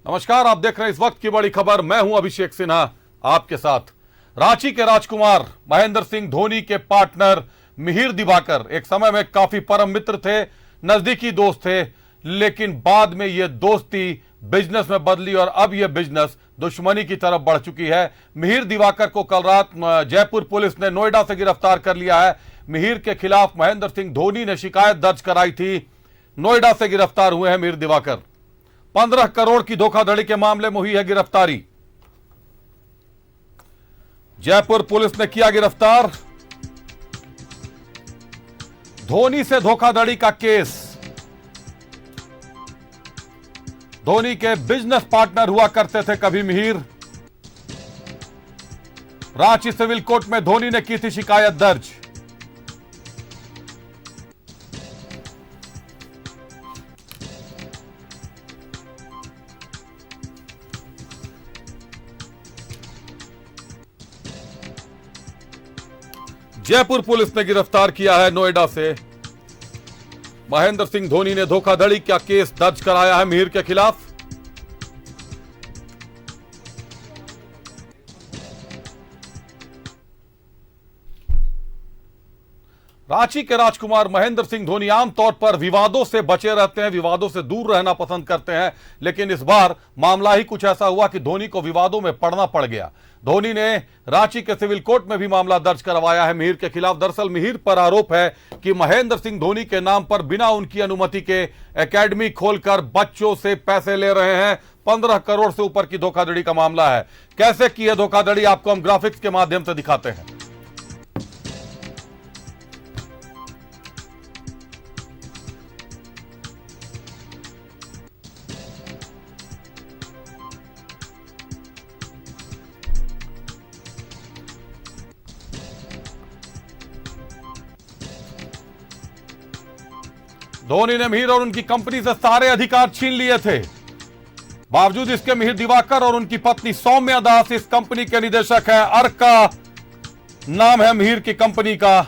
नमस्कार, आप देख रहे हैं इस वक्त की बड़ी खबर। मैं हूं अभिषेक सिन्हा आपके साथ। रांची के राजकुमार महेंद्र सिंह धोनी के पार्टनर मिहिर दिवाकर एक समय में काफी परम मित्र थे, नजदीकी दोस्त थे, लेकिन बाद में यह दोस्ती बिजनेस में बदली और अब यह बिजनेस दुश्मनी की तरफ बढ़ चुकी है। मिहिर दिवाकर को कल रात जयपुर पुलिस ने नोएडा से गिरफ्तार कर लिया है। मिहिर के खिलाफ महेंद्र सिंह धोनी ने शिकायत दर्ज कराई थी। नोएडा से गिरफ्तार हुए हैं मिहिर दिवाकर। 15 करोड़ की धोखाधड़ी के मामले में हुई है गिरफ्तारी। जयपुर पुलिस ने किया गिरफ्तार। धोनी से धोखाधड़ी का केस। धोनी के बिजनेस पार्टनर हुआ करते थे कभी मिहिर। रांची सिविल कोर्ट में धोनी ने की थी शिकायत दर्ज। जयपुर पुलिस ने गिरफ्तार किया है नोएडा से। महेंद्र सिंह धोनी ने धोखाधड़ी का केस दर्ज कराया है मिहिर के खिलाफ। रांची के राजकुमार महेंद्र सिंह धोनी आमतौर पर विवादों से बचे रहते हैं, विवादों से दूर रहना पसंद करते हैं, लेकिन इस बार मामला ही कुछ ऐसा हुआ कि धोनी को विवादों में पड़ना पड़ गया। धोनी ने रांची के सिविल कोर्ट में भी मामला दर्ज करवाया है मिहिर के खिलाफ। दरअसल मिहिर पर आरोप है कि महेंद्र सिंह धोनी के नाम पर बिना उनकी अनुमति के एकेडमी खोलकर बच्चों से पैसे ले रहे हैं। 15 करोड़ से ऊपर की धोखाधड़ी का मामला है। कैसे की है धोखाधड़ी, आपको हम ग्राफिक्स के माध्यम से दिखाते हैं। धोनी ने मिहिर और उनकी कंपनी से सारे अधिकार छीन लिए थे। बावजूद इसके मिहिर दिवाकर और उनकी पत्नी सौम्या दास इस कंपनी के निदेशक हैं। अर्का नाम है मिहिर की कंपनी का।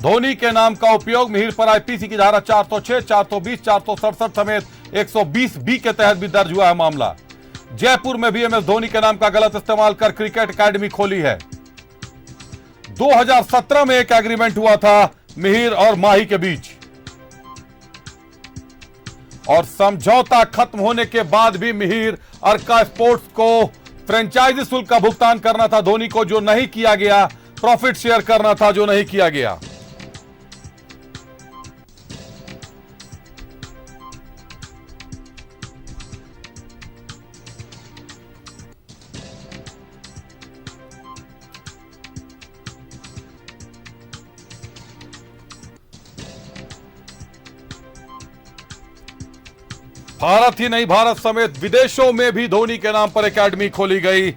धोनी के नाम का उपयोग मिहिर पर आईपीसी की धारा 406, 420, 467 समेत 120 बी के तहत भी दर्ज हुआ है मामला। जयपुर में भी एमएस धोनी के नाम का गलत इस्तेमाल कर क्रिकेट एकेडमी खोली है। 2017 में एक एग्रीमेंट हुआ था मिहिर और माही के बीच, और समझौता खत्म होने के बाद भी मिहिर अर्का स्पोर्ट्स को फ्रेंचाइजी शुल्क का भुगतान करना था धोनी को, जो नहीं किया गया। प्रॉफिट शेयर करना था, जो नहीं किया गया। भारत ही नहीं, भारत समेत विदेशों में भी धोनी के नाम पर एकेडमी खोली गई।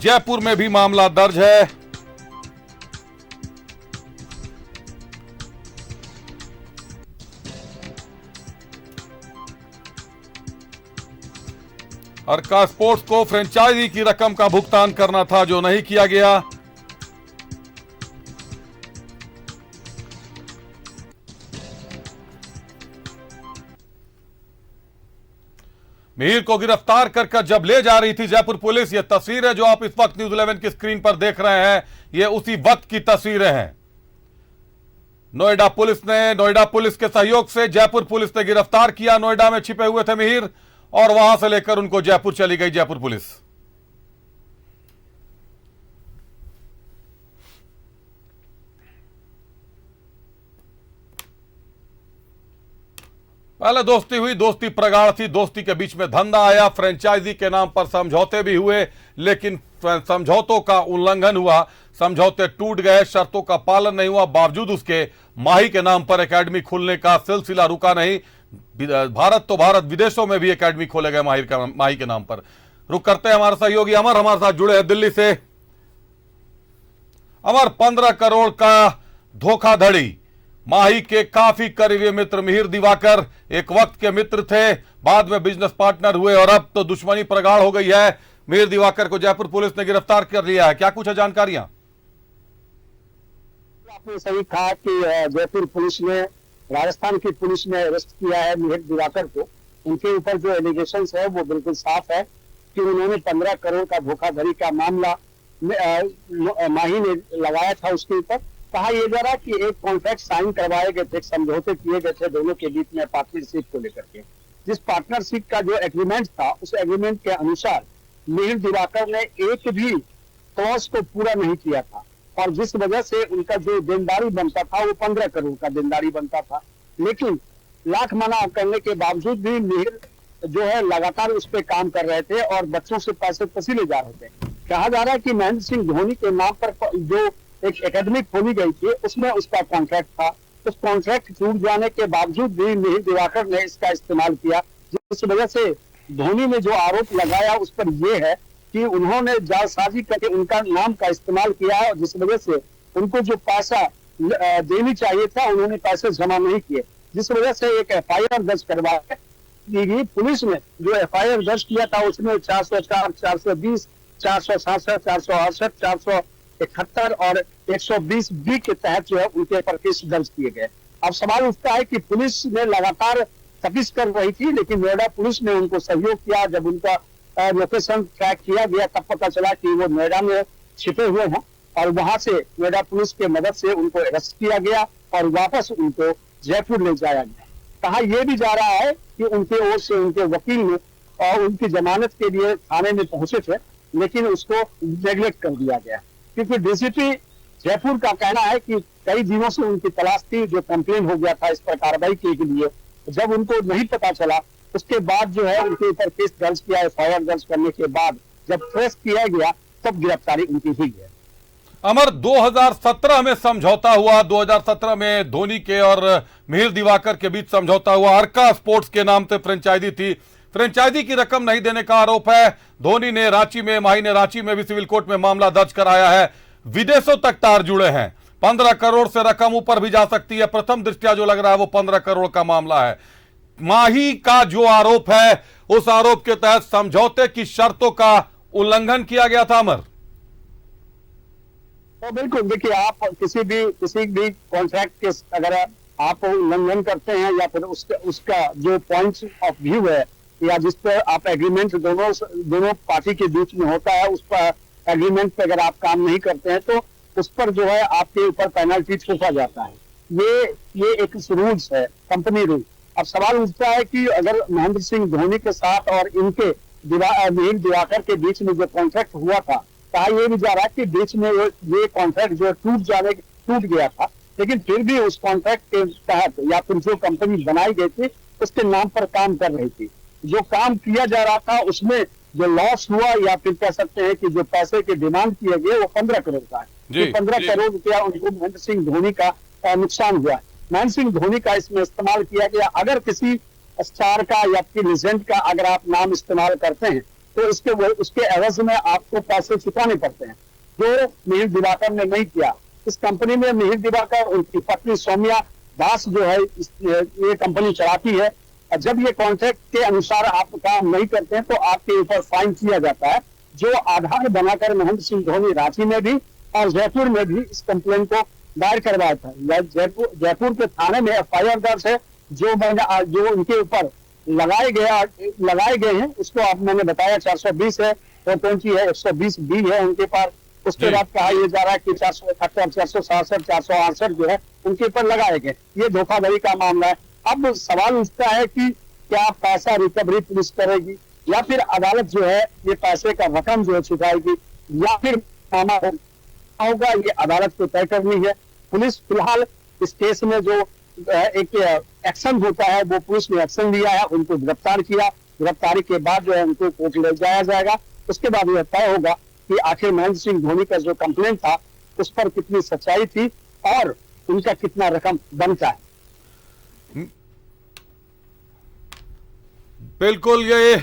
जयपुर में भी मामला दर्ज है। अर्का स्पोर्ट्स को फ्रेंचाइजी की रकम का भुगतान करना था, जो नहीं किया गया। मिहिर को गिरफ्तार कर जब ले जा रही थी जयपुर पुलिस, ये तस्वीरें जो आप इस वक्त न्यूज़ 11 की स्क्रीन पर देख रहे हैं, ये उसी वक्त की तस्वीरें हैं। नोएडा पुलिस के सहयोग से जयपुर पुलिस ने गिरफ्तार किया। नोएडा में छिपे हुए थे मिहिर और वहां से लेकर उनको जयपुर चली गई जयपुर पुलिस। पहले दोस्ती हुई, दोस्ती प्रगाढ़ थी, दोस्ती के बीच में धंधा आया, फ्रेंचाइजी के नाम पर समझौते भी हुए, लेकिन समझौतों का उल्लंघन हुआ, समझौते टूट गए, शर्तों का पालन नहीं हुआ। बावजूद उसके माही के नाम पर एकेडमी खोलने का सिलसिला रुका नहीं। भारत तो भारत, विदेशों में भी एकेडमी खोले गए माही के नाम पर। रुक करते हैं, हमारे सहयोगी अमर हमारे साथ जुड़े हैं दिल्ली से। अमर, 15 करोड़ का धोखाधड़ी, माही के काफी करीबी मित्र मिहिर दिवाकर एक वक्त के मित्र थे, बाद में बिजनेस पार्टनर हुए और अब तो दुश्मनी प्रगाढ़ हो गई है। मिहिर दिवाकर को जयपुर पुलिस ने गिरफ्तार कर लिया है। क्या कुछ है जानकारियां? आपने सही कहा कि जयपुर पुलिस ने, राजस्थान की पुलिस ने अरेस्ट किया है मिहिर दिवाकर को। उनके ऊपर जो एलिगेशंस है वो बिल्कुल साफ है कि उन्होंने 15 करोड़ का धोखाधड़ी का मामला माही ने लगाया था उसके ऊपर। कहा यह जा रहा कि एक कॉन्ट्रैक्ट साइन करवाए गए थे, समझौते किए गए थे दोनों के बीच में पार्टनरशिप को लेकर के। जिस पार्टनरशिप का जो एग्रीमेंट था उस एग्रीमेंट के अनुसार मिहिर दिवाकर ने एक भी क्लॉज को पूरा नहीं किया था, और जिस वजह से उनका जो देनदारी बनता था वो 15 करोड़ का देनदारी बनता था। लेकिन लाख मना करने के बावजूद भी मिहिर जो है लगातार उस पर काम कर रहे थे और बच्चों से पैसे वसूले जा रहे थे। कहा जा रहा है कि महेंद्र सिंह धोनी के नाम पर जो एक एकेडमी खोली गई थी उसमें उसका कॉन्ट्रैक्ट था। उस कॉन्ट्रैक्ट टूट जाने के बावजूद भी मिहिर दिवाकर ने इसका इस्तेमाल किया, जिस वजह से धोनी ने जो आरोप लगाया उस पर यह है कि उन्होंने जालसाजी करके उनका नाम का इस्तेमाल किया है, जिस वजह से उनको जो पैसा देनी चाहिए था उन्होंने पैसे जमा नहीं किए, जिस वजह से एक FIR दर्ज करवाया। पुलिस ने जो FIR दर्ज किया था उसमें 404, 420, 467, 468, 471 और 120B के तहत जो है उनके ऊपर केस दर्ज किए गए। अब सवाल उठता है कि पुलिस ने लगातार तफ्तीश कर रही थी, लेकिन नोएडा पुलिस ने उनको सहयोग किया। जब उनका लोकेशन ट्रैक किया गया तब पता चला कि वो नोएडा में छिपे हुए हैं, और वहां से नोएडा पुलिस के मदद से उनको अरेस्ट किया गया और वापस उनको जयपुर ले जाया गया। कहा यह भी जा रहा है कि उनके ओर से उनके वकील ने और उनकी जमानत के लिए थाने में पहुंचे थे, लेकिन उसको नेग्लेक्ट कर दिया गया, क्योंकि DCP जयपुर का कहना है कि कई दिनों से उनकी तलाश थी, जो कंप्लेन हो गया था इस पर कार्रवाई के लिए। जब उनको नहीं पता चला उसके बाद जो है उनके ऊपर केस दर्ज किया, FIR दर्ज करने के बाद जब ट्रेस किया गया तब गिरफ्तारी उनकी हुई है। अमर, 2017 में समझौता हुआ, 2017 में धोनी के और मिहिर दिवाकर के बीच समझौता हुआ। अर्का स्पोर्ट्स के नाम से फ्रेंचाइजी थी, फ्रेंचाइजी की रकम नहीं देने का आरोप है। धोनी ने रांची में, माही ने रांची में भी सिविल कोर्ट में मामला दर्ज कराया है। विदेशों तक तार जुड़े हैं, 15 करोड़ से रकम ऊपर भी जा सकती है। प्रथम दृष्टया जो लग रहा है वो 15 करोड़ का मामला है। माही का जो आरोप है उस आरोप के तहत समझौते की शर्तों का उल्लंघन किया गया था। अमर, तो बिल्कुल देखिए, आप किसी भी कॉन्ट्रैक्ट के अगर आप उल्लंघन करते हैं या फिर उसका जो पॉइंट ऑफ व्यू है या जिस पर आप एग्रीमेंट दोनों पार्टी के बीच में होता है उस पर एग्रीमेंट पे अगर आप काम नहीं करते हैं तो उस पर जो है आपके ऊपर पेनल्टी थोपा जाता है। ये एक रूल्स है, कंपनी रूल। अब सवाल उठता है कि अगर महेंद्र सिंह धोनी के साथ और इनके मिहिर दिवाकर के बीच में जो कॉन्ट्रैक्ट हुआ था, कहा यह भी जा रहा है कि बीच में ये कॉन्ट्रैक्ट जो टूट गया था, लेकिन फिर भी उस कॉन्ट्रैक्ट के तहत या फिर जो कंपनी बनाई गई थी उसके नाम पर काम कर रही थी। जो काम किया जा रहा था उसमें जो लॉस हुआ या फिर कह सकते हैं कि जो पैसे के डिमांड किए गए वो 15 करोड़ का है। 15 करोड़ रुपया उनको महेंद्र सिंह धोनी का नुकसान हुआ है। महेंद्र सिंह धोनी का इसमें इस्तेमाल किया गया। अगर किसी स्टार का या फिर लेजेंड का अगर आप नाम इस्तेमाल करते हैं तो उसके एवज में आपको पैसे चुकाने पड़ते हैं, जो मिहिर दिवाकर ने नहीं किया। इस कंपनी में मिहिर दिवाकर, उनकी पत्नी सौम्या दास जो है ये कंपनी चलाती है। जब ये कॉन्ट्रैक्ट के अनुसार आप काम नहीं करते हैं तो आपके ऊपर फाइन किया जाता है, जो आधार बनाकर महेंद्र सिंह धोनी रांची में भी और जयपुर में भी इस कंप्लेन को दायर करवाया था। जयपुर के थाने में FIR दर्ज है, जो उनके ऊपर लगाए गए हैं उसको आप मैंने बताया 420 है, और कौन सी है 120B है उनके पास। उसके बाद कहा यह जा रहा है कि 478, 467, 468 जो है उनके ऊपर लगाए गए। ये धोखाधड़ी का मामला है। अब सवाल उठता है कि क्या पैसा रिकवरी पुलिस करेगी या फिर अदालत जो है ये पैसे का रकम जो है चुकाएगी या फिर मामला होगा, ये अदालत को तय करनी है। पुलिस फिलहाल इस केस में जो एक एक्शन होता है वो पुलिस ने एक्शन लिया है, उनको गिरफ्तार किया। गिरफ्तारी के बाद जो है उनको कोर्ट ले जाया जाएगा। उसके बाद यह तय होगा कि आखिर महेंद्र सिंह धोनी का जो कंप्लेन था उस पर कितनी सच्चाई थी और उनका कितना रकम बनता है। बिल्कुल, ये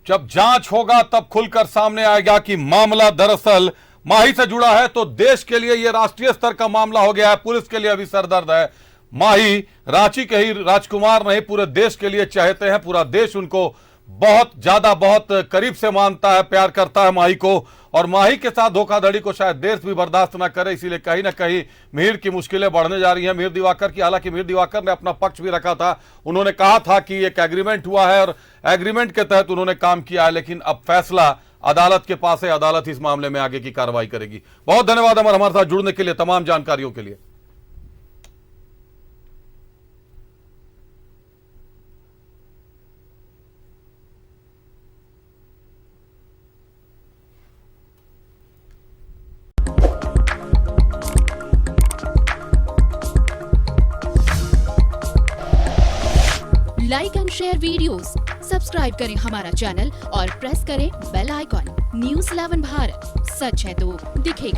जब जांच होगा तब खुलकर सामने आएगा कि मामला दरअसल माही से जुड़ा है। तो देश के लिए ये राष्ट्रीय स्तर का मामला हो गया है, पुलिस के लिए अभी सरदर्द है। माही रांची के ही राजकुमार नहीं, पूरे देश के लिए चाहते हैं, पूरा देश उनको बहुत ज्यादा, बहुत करीब से मानता है, प्यार करता है माही को, और माही के साथ धोखाधड़ी को शायद देश भी बर्दाश्त ना करे। इसीलिए कहीं ना कहीं मिहिर की मुश्किलें बढ़ने जा रही हैं मिहिर दिवाकर की। हालांकि मिहिर दिवाकर ने अपना पक्ष भी रखा था, उन्होंने कहा था कि एक एग्रीमेंट हुआ है और एग्रीमेंट के तहत उन्होंने काम किया है, लेकिन अब फैसला अदालत के पास है, अदालत इस मामले में आगे की कार्रवाई करेगी। बहुत धन्यवाद अमर, हमारे साथ जुड़ने के लिए, तमाम जानकारियों के लिए। Like and share videos, subscribe करें हमारा चैनल और प्रेस करें बेल आइकॉन। न्यूज़ 11 भारत, सच है तो दिखेगा।